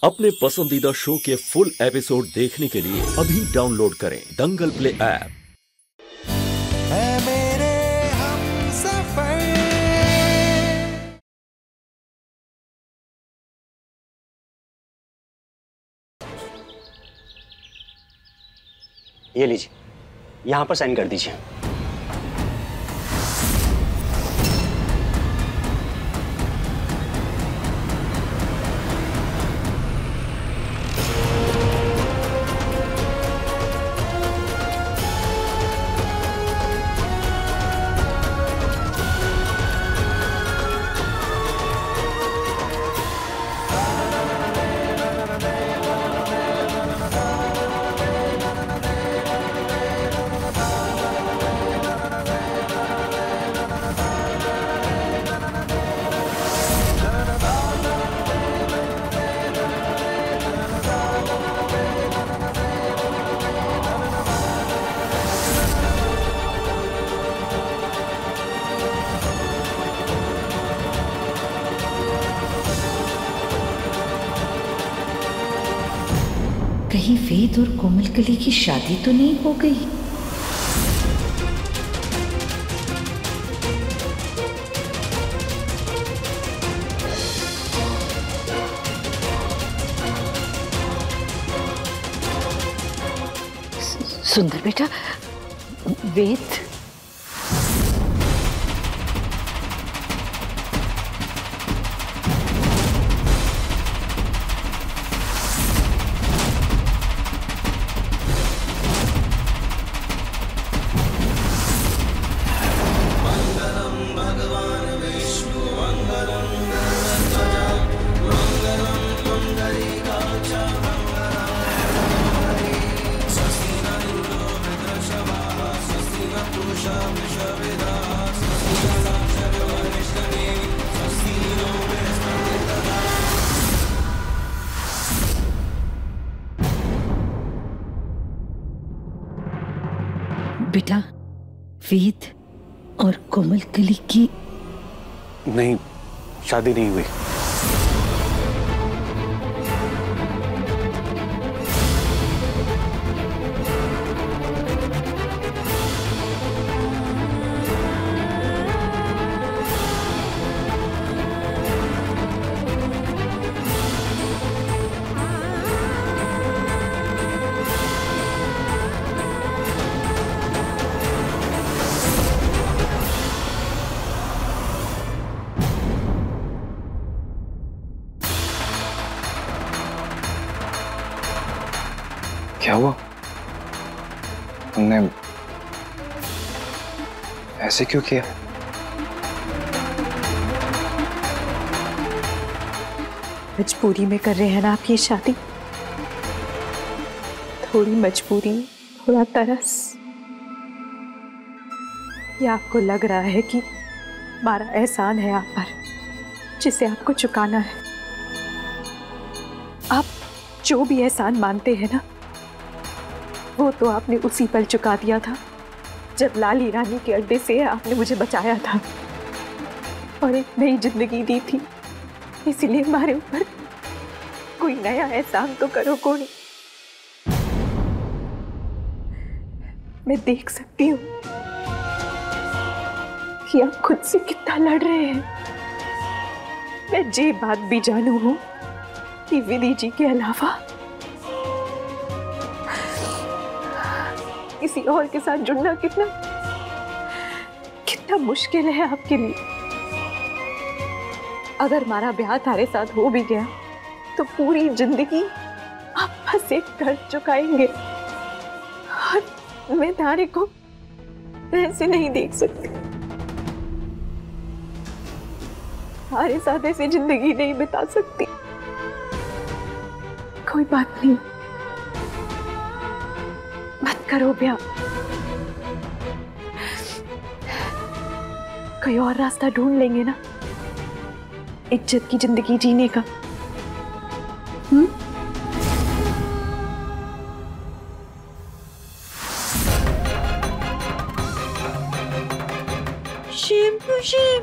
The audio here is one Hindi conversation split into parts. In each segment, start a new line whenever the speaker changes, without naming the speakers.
अपने पसंदीदा शो के फुल एपिसोड देखने के लिए अभी डाउनलोड करें दंगल प्ले ऐप।
ये लीजिए, यहाँ पर साइन कर दीजिए।
कहीं वेद और कोमल कली की शादी तो नहीं हो गई? सुंदर बेटा, वेद बेटा, वेद और कोमल कली की
नहीं, शादी नहीं हुई। क्या हुआ? तुमने ऐसे क्यों किया?
मजबूरी में कर रहे हैं ना आप ये शादी? थोड़ी मजबूरी, थोड़ा तरस, या आपको लग रहा है कि हमारा एहसान है आप पर जिसे आपको चुकाना है? आप जो भी एहसान मानते हैं ना, वो तो आपने उसी पल चुका दिया था जब लाली रानी के अड्डे से आपने मुझे बचाया था और एक नई जिंदगी दी थी। इसीलिए हमारे ऊपर कोई नया एहसान तो करो कोई। मैं देख सकती हूँ कि आप खुद से कितना लड़ रहे हैं। मैं ये बात भी जानू हूँ कि विधि जी के अलावा किसी और के साथ जुड़ना कितना मुश्किल है आपके लिए। अगर हमारा ब्याह तारे साथ हो भी गया तो पूरी जिंदगी आप बस एक कर्ज चुकाएंगे और मैं तारे को ऐसे नहीं देख सकती। तारे साथ ऐसी जिंदगी नहीं बिता सकती। कोई बात नहीं, मत करो ब्याह, कोई और रास्ता ढूंढ लेंगे ना इज्जत की जिंदगी जीने का।
शिव शिव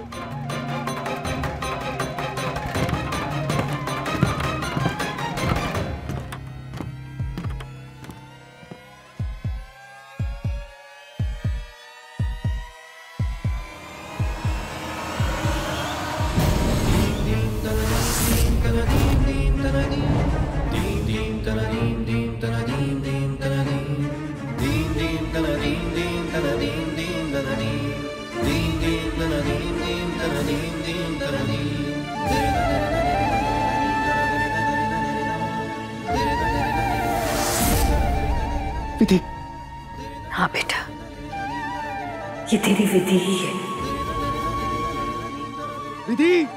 विधि।
हाँ बेटा, ये तेरी विधि ही है।
विधि,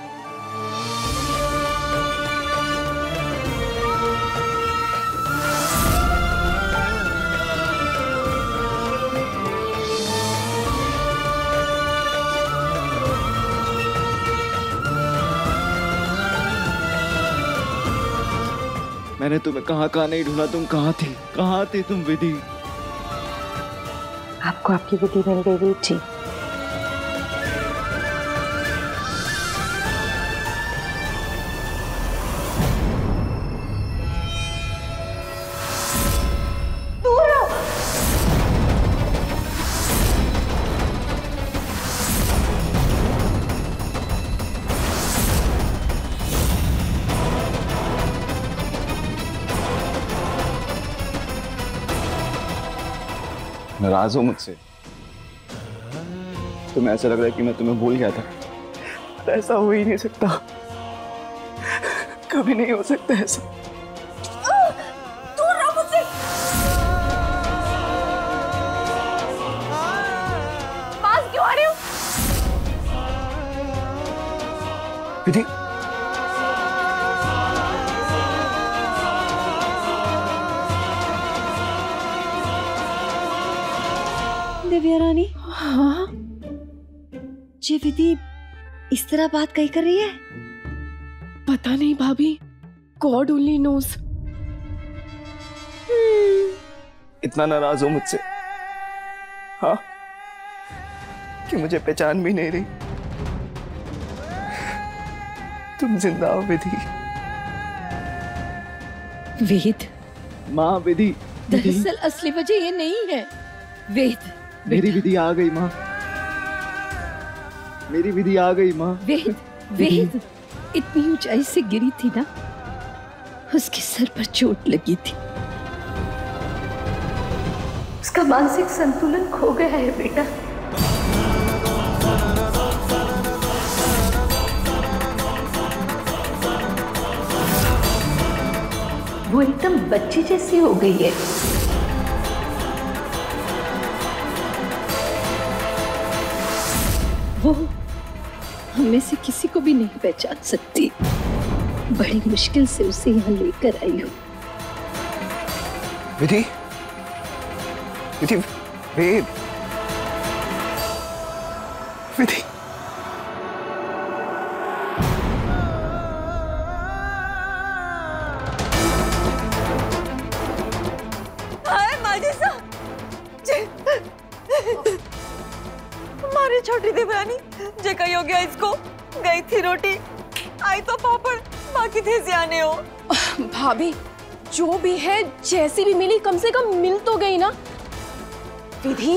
मैंने तुम्हें कहाँ नहीं ढूंढा, तुम कहाँ थी तुम विधि?
आपको आपकी विधि मिल गई वीर जी।
नाराज हो मुझसे? तुम्हें ऐसा लग रहा है कि मैं तुम्हें भूल गया था। ऐसा हो ही नहीं सकता, कभी नहीं हो सकता ऐसा।
दूर रहो मुझसे। पास क्यों आ रहे हो?
विधि,
दिव्या रानी,
हाँ
ये विधि इस तरह बात कही कर रही है?
पता नहीं भाभी, गॉड ओनली नोज।
इतना नाराज हो मुझसे? हाँ, कि मुझे पहचान भी नहीं रही। तुम जिंदा हो विधि।
वेद,
माँ विधि,
दरअसल असली वजह ये नहीं है। वेद,
मेरी विधि आ गई माँ, मेरी विधि आ गई माँ।
वेद, वेद इतनी ऊंचाई से गिरी थी ना, उसके सर पर चोट लगी थी। उसका मानसिक संतुलन खो गया है बेटा। वो एकदम बच्ची जैसी हो गई है। वो हमें से किसी को भी नहीं पहचान सकती। बड़ी मुश्किल से उसे यहाँ लेकर आई हूँ।
विधि, विधि, वेद, विधि।
हमारी छोटी देवरानी जे कही हो गया इसको, गई थी रोटी आई तो पापड़, बाकी थे सियाने हो।
भाभी, जो भी है जैसी भी मिली, कम से कम मिल तो गई ना। विधि,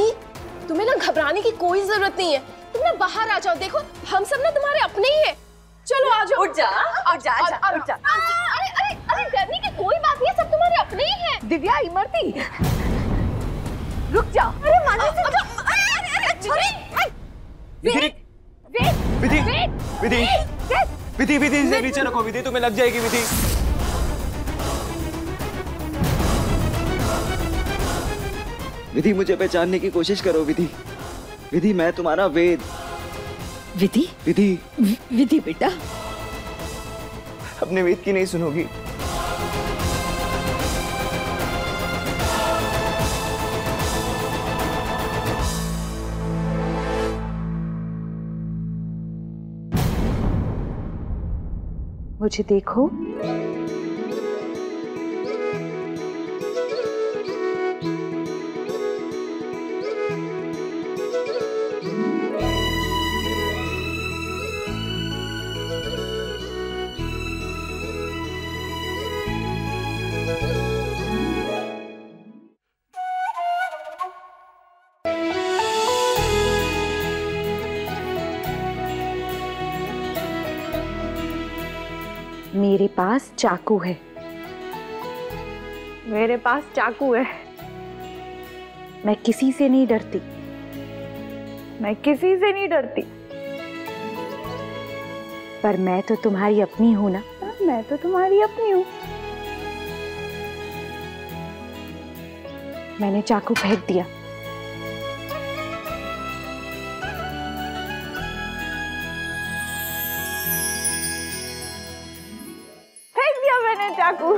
तुम्हें ना घबराने की कोई जरूरत नहीं है। तुम ना बाहर आ जाओ, देखो हम सब ना तुम्हारे अपने ही है। चलो आ जाओ।
उठ जा, उठ जा, उठ जा।
अरे अरे अरे, डरने की कोई बात नहीं है, सब तुम्हारे अपने ही है।
दिव्या, इमरती, रुक जा। अरे माने से,
विधि, विधि, विधि, विधि, विधि, इसे नीचे रखो विधि, तुम्हें लग जाएगी विधि। विधि, मुझे पहचानने की कोशिश करो विधि। विधि, मैं तुम्हारा वेद।
विधि,
विधि,
विधि बेटा,
अपने वेद की नहीं सुनोगी?
मुझे देखो, मेरे पास चाकू है। मेरे पास चाकू है। मैं किसी से नहीं डरती। मैं किसी से नहीं डरती। पर मैं तो तुम्हारी अपनी हूं ना। मैं तो तुम्हारी अपनी हूं। मैंने चाकू फेंक दिया। फेंक दिया मैंने चाकू।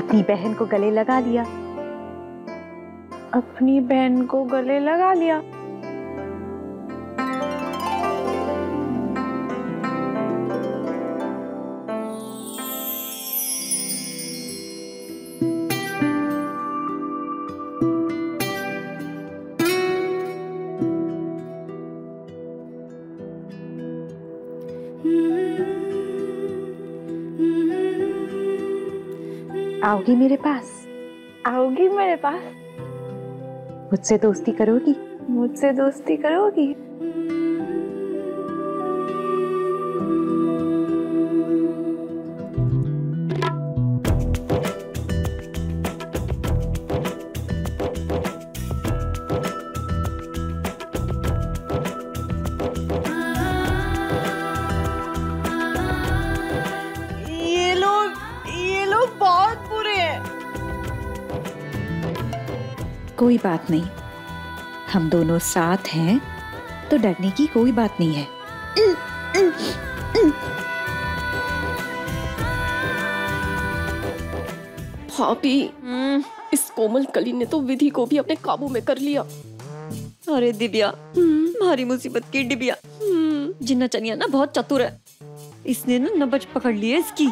अपनी बहन को गले लगा लिया। अपनी बहन को गले लगा लिया। आओगी मेरे पास? आओगी मेरे पास? मुझसे दोस्ती करोगी? मुझसे दोस्ती करोगी?
ये लोग बहुत बुरे हैं।
कोई बात नहीं, हम दोनों साथ हैं तो डरने की कोई बात नहीं है।
भाभी, इस कोमल कली ने तो विधि को भी अपने काबू में कर लिया।
अरे दिव्या, भारी मुसीबत की डिबिया। जिन्ना चनिया ना बहुत चतुर है, इसने ना नब्ज पकड़ ली है इसकी।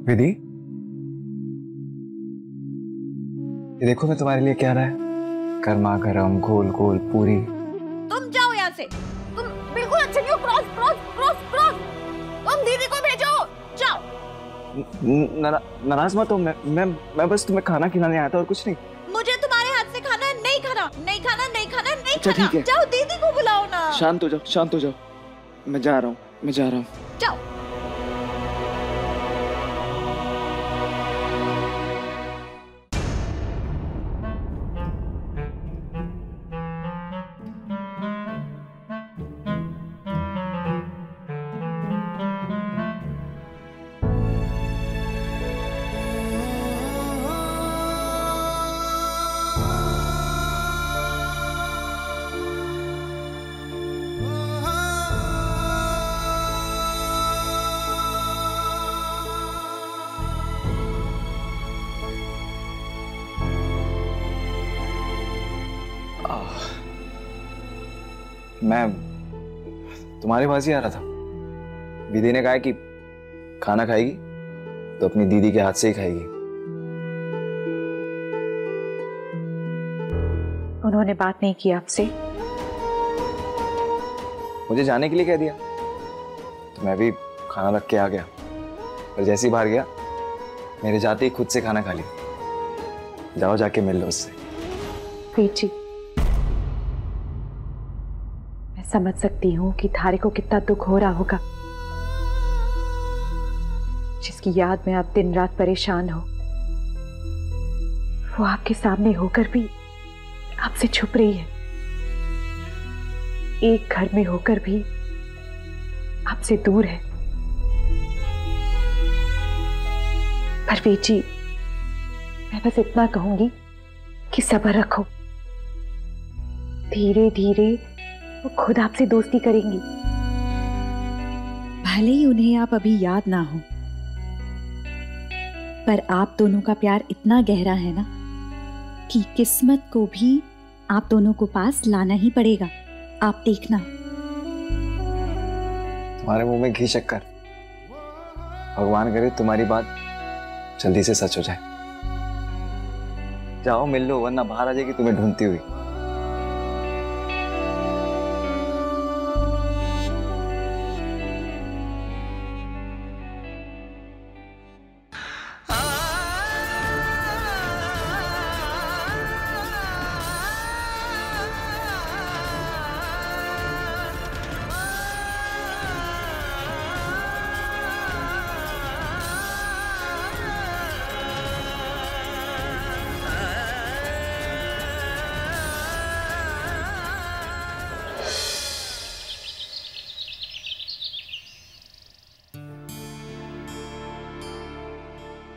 विधि, ये देखो मैं तुम्हारे लिए क्या रहा है। गर्मा गर्म गोल गोल पूरी।
तुम जाओ यहाँ से, तुम बिल्कुल अच्छे नहीं हो। Cross cross cross cross. तुम दीदी को भेजो, जाओ।
नाराज मत हो, मैं बस तुम्हें खाना खिलाने आया था और कुछ नहीं।
मुझे तुम्हारे हाथ से खाना नहीं खाना, नहीं खाना, नहीं खाना, नहीं
अच्छा,
खाना।
ठीक है।
जाओ दीदी को बुलाओ ना।
शांत हो जाओ, शांत हो जाओ। मैं जा रहा हूँ।
जाओ।
मैं तुम्हारे पास ही आ रहा था। विधि ने कहा कि खाना खाएगी तो अपनी दीदी के हाथ से ही खाएगी।
उन्होंने बात नहीं की आपसे?
मुझे जाने के लिए कह दिया तो मैं भी खाना रख के आ गया, पर जैसे ही बाहर गया मेरे जाते ही खुद से खाना खा लिया। जाओ जाके मिल लो उससे।
पीची, मैं समझ सकती हूँ कि थारे को कितना दुख हो रहा होगा, जिसकी याद में आप दिन रात परेशान हो। वो आपके सामने होकर भी आपसे छुप रही है, एक घर में होकर भी आपसे दूर है। पर बेची, मैं बस इतना कहूंगी कि सब्र रखो। धीरे धीरे वो खुद आपसे दोस्ती करेंगी।
भले ही उन्हें आप अभी याद ना हो, पर आप दोनों का प्यार इतना गहरा है ना कि किस्मत को भी आप दोनों को पास लाना ही पड़ेगा। आप देखना।
तुम्हारे मुंह में घी शक्कर। भगवान करे तुम्हारी बात जल्दी से सच हो जाए। जाओ मिल लो, वरना बाहर आ जाएगी तुम्हें ढूंढती हुई।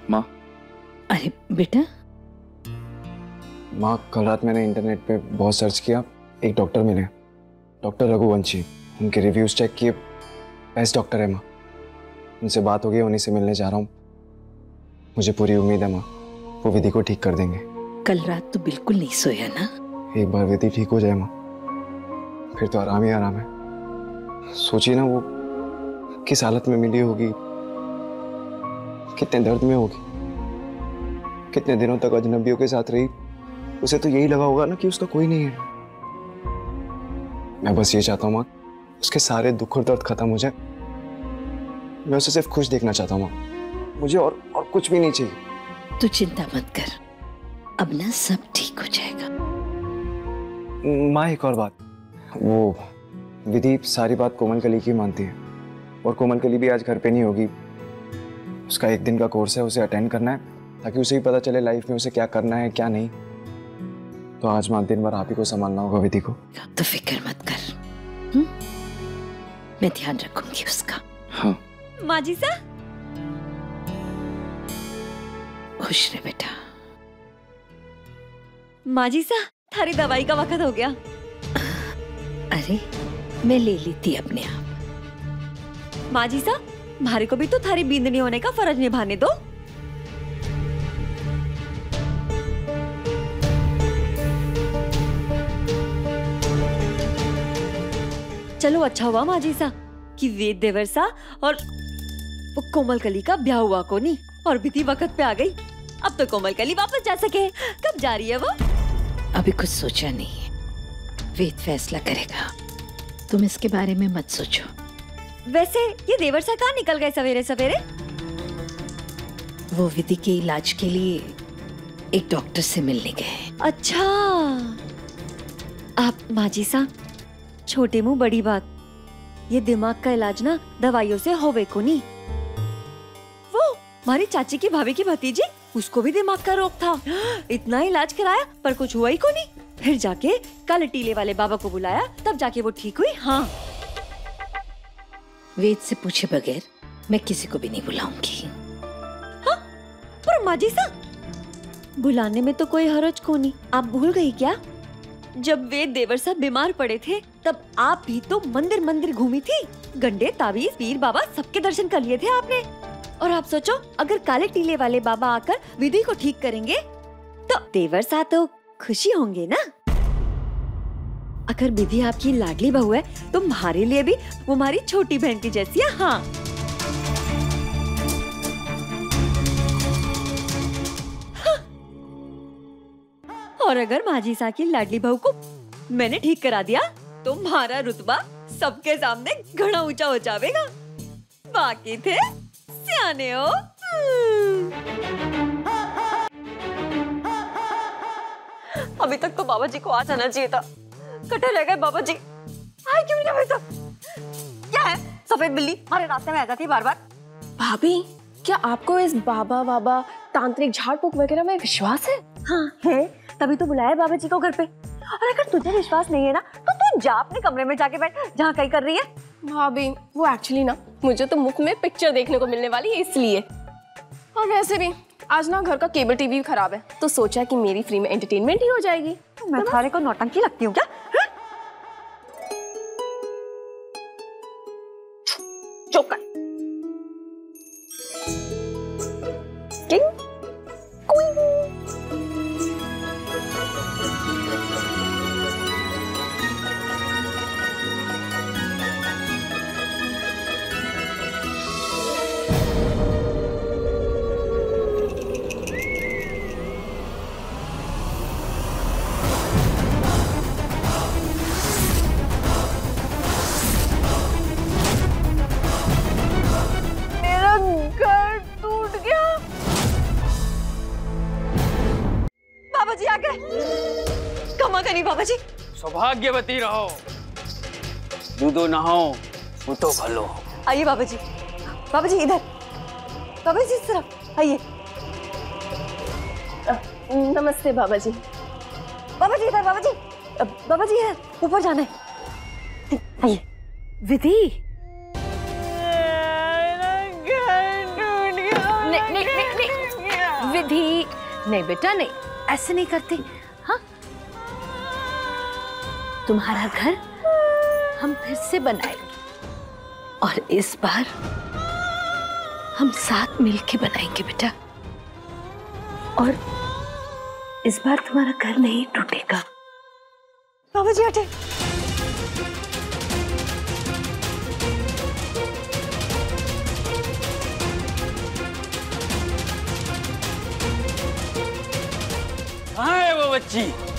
माँ।
अरे बेटा।
माँ, कल रात मैंने इंटरनेट पे बहुत सर्च किया, एक डॉक्टर मिले, डॉक्टर रघुवंशी। उनके रिव्यूज चेक किए, बेस्ट डॉक्टर है माँ। उनसे बात हो गई, उन्हीं से मिलने जा रहा हूँ। मुझे पूरी उम्मीद है माँ, वो विधि को ठीक कर देंगे।
कल रात तो बिल्कुल नहीं सोया ना?
एक बार विधि ठीक हो जाए माँ, फिर तो आराम ही आराम है। सोचिए ना, वो किस हालत में मिली होगी, कितने दर्द में होगी, कितने दिनों तक अजनबियों के साथ रही। उसे तो यही लगा होगा ना कि उसका कोई नहीं है। मैं बस ये चाहता हूँ माँ, उसके सारे दुख और दर्द खत्म हो जाए। मैं उसे सिर्फ खुश देखना चाहता हूँ माँ, मुझे और कुछ भी नहीं चाहिए।
तू चिंता मत कर, अब ना सब ठीक हो जाएगा।
माँ, एक और बात, वो विधि सारी बात कोमल कली की मानती है, और कोमल कली भी आज घर पे नहीं होगी। उसका एक दिन का कोर्स है, उसे अटेंड करना है, ताकि उसे भी पता चले लाइफ में उसे क्या करना है क्या नहीं। तो आज माँ, दिन भर आप ही को संभालना होगा विधि को।
तो फिक्र मत कर, मैं ध्यान रखूंगी उसका।
हाँ
माँ जी सा,
खुश रहे बेटा।
माँ जी सा, थारी दवाई का वक्त हो गया।
अरे मैं ले ली थी अपने आप।
माँ जी सा, भारे को भी तो थारी बींदनी होने का फर्ज निभाने दो। चलो अच्छा हुआ माँ जी सा कि वेद देवर सा और वो कोमल कली का ब्याह हुआ को नहीं, और विधि वक्त पे आ गई। अब तो कोमल कली वापस जा सके। कब जा रही है वो?
अभी कुछ सोचा नहीं है, वेद फैसला करेगा, तुम इसके बारे में मत सोचो।
वैसे ये देवर सा कहाँ निकल गए सवेरे सवेरे?
वो विधि के इलाज के लिए एक डॉक्टर से मिलने गए।
अच्छा, आप माँ जी सा, छोटे मुंह बड़ी बात। ये दिमाग का इलाज ना दवाइयों से होवे को नहीं। वो हमारी चाची की भाभी की भतीजी, उसको भी दिमाग का रोग था। इतना इलाज कराया पर कुछ हुआ ही को नहीं। फिर जाके कल टीले वाले बाबा को बुलाया, तब जाके वो ठीक हुई। हाँ,
वेद से पूछे बगैर मैं किसी को भी नहीं बुलाऊंगी।
हाँ, पर माँ जी सा, बुलाने में तो कोई हरज को नहीं। आप भूल गई क्या, जब वेद देवर साहब बीमार पड़े थे तब आप भी तो मंदिर मंदिर घूमी थी। गंडे, ताबीज, पीर बाबा सबके दर्शन कर लिए थे आपने। और आप सोचो, अगर काले टीले वाले बाबा आकर विधि को ठीक करेंगे तो देवर साहब तो खुशी होंगे ना। अगर विधि आपकी लाडली बहू है तो हमारे लिए भी वो हमारी छोटी बहन की जैसी है। हाँ, और अगर माजी सा की लाडली बहू को मैंने ठीक करा दिया तो हमारा रुतबा सबके सामने घना ऊंचा हो जाएगा। बाकी थे सियाने हो। अभी तक तो बाबा जी को आ जाना चाहिए था, कटे रह गए बाबा जी। आए क्यों नहीं अभी तक? क्या है, सफेद बिल्ली हमारे रास्ते में आ जाती है बार बार।
भाभी, क्या आपको इस बाबा वाबा तांत्रिक झाड़ फूक वगैरह में विश्वास है?
हाँ है, तभी तो बुलाया बाबा जी को घर पे। और अगर तुझे विश्वास नहीं है ना तो तू जा अपने कमरे में जाके बैठ, जहाँ कहीं कर रही है।
भाभी, वो एक्चुअली ना मुझे तो मुफ्त में पिक्चर देखने को मिलने वाली है इसलिए। और वैसे भी आज ना घर का केबल टीवी भी खराब है, तो सोचा कि मेरी फ्री में एंटरटेनमेंट ही हो जाएगी।
मैं थारे को नौटंकी लगती हूँ क्या? चुप कर। बाबा जी,
सौभाग्यवती रहो, दूधो नहाओ, फूटो भलो।
आइए बाबा जी, बाबा जी इधर, बाबा जी इस तरफ आइए।
नमस्ते बाबा जी।
बाबा जी इधर, बाबा जी, बाबा जी इधर, ऊपर जाना है। आइए।
विधि,
विधि, नहीं बेटा नहीं, ऐसे नहीं करते। हाँ, तुम्हारा घर हम फिर से बनाएंगे और इस बार हम साथ मिलके बनाएंगे बेटा। और इस बार तुम्हारा घर नहीं टूटेगा।
बाबूजी हटे।
कहाँ है वो बच्ची?